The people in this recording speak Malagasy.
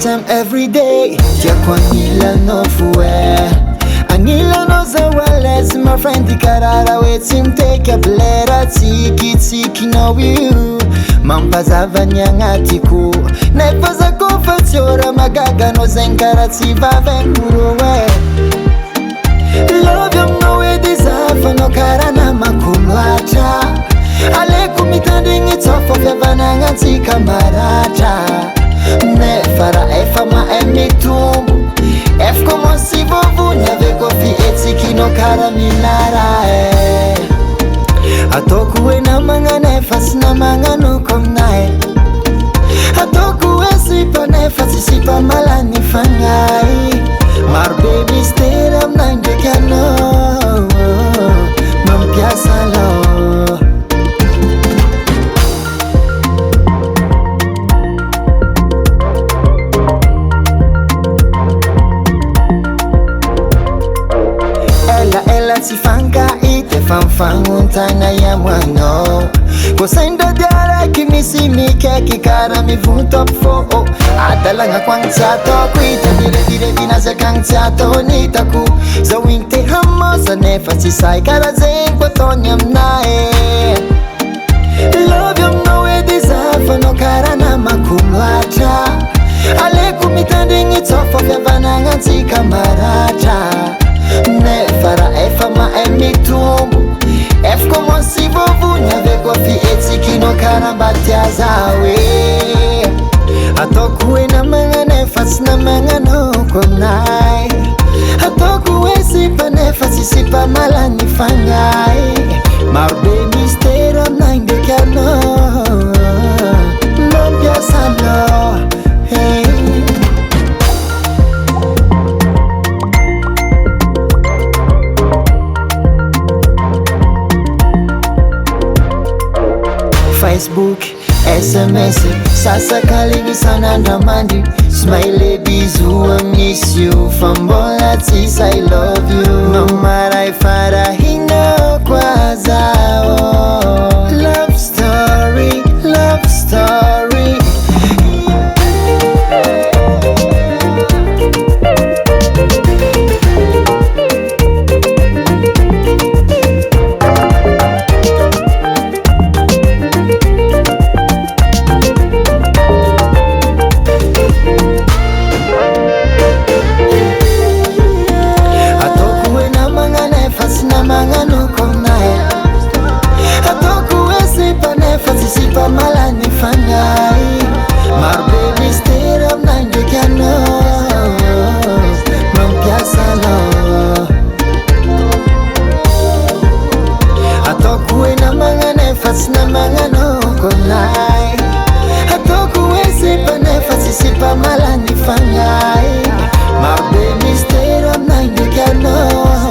time, every day. Tiako anila no fue anila no zawales. My friend ikarara wetim take a blera tiki no you. Mampazava nyangatiku nepaza kufatiora magaga no zenkarati vavenguruwe. Love you no way deserve no karana makulwacha. Ale kumitanding it's off of evananga tika marata. Nefara efama emitumbu ef como si vovu nyaveko fi etiki no karaminara. Atokuwe na manga nefas na manga no komnae. Atokuwe sipa nefas sipa malani fangai. Mar baby stay up nine de cano. Mampiasa lo. Ela si fanga ite fanfanguntana ya mwano. Kosenda diara kimisi mikeki kara mi vuntop fo. Adalanga kwangtsato kuita dire vinaze kangtsato nitaku. Zawinte hamosa nefasi sai kara zen kwatonyam nae. Love you no way deserve no kara na makumwacha. Ale kumitanding it's off of yavananga tika marata. Nefara efama emitumbu ef como si vovu nyaveko fi etiki no karambatia zawe. Atokuwe na manga nefas na manga no konai. Atokuwe sipa nefasi sipa malani fangai. Marbe stay up nine de cano. Mambia salo. Hey. Facebook, SMS, sasa kalingi sana ndamandi. Smiley bizu, I miss you. From Bolatis, I love you. No matter if hino kwa zao. Love story, love story. Sipa malani fangai. Mar baby stay up nine de cano. Mampiasa lo. Atokuwe na manga nefas na manga no konai. Atokuwe sipa nefasi sipa malani fangai. Mar baby stay up nine de cano.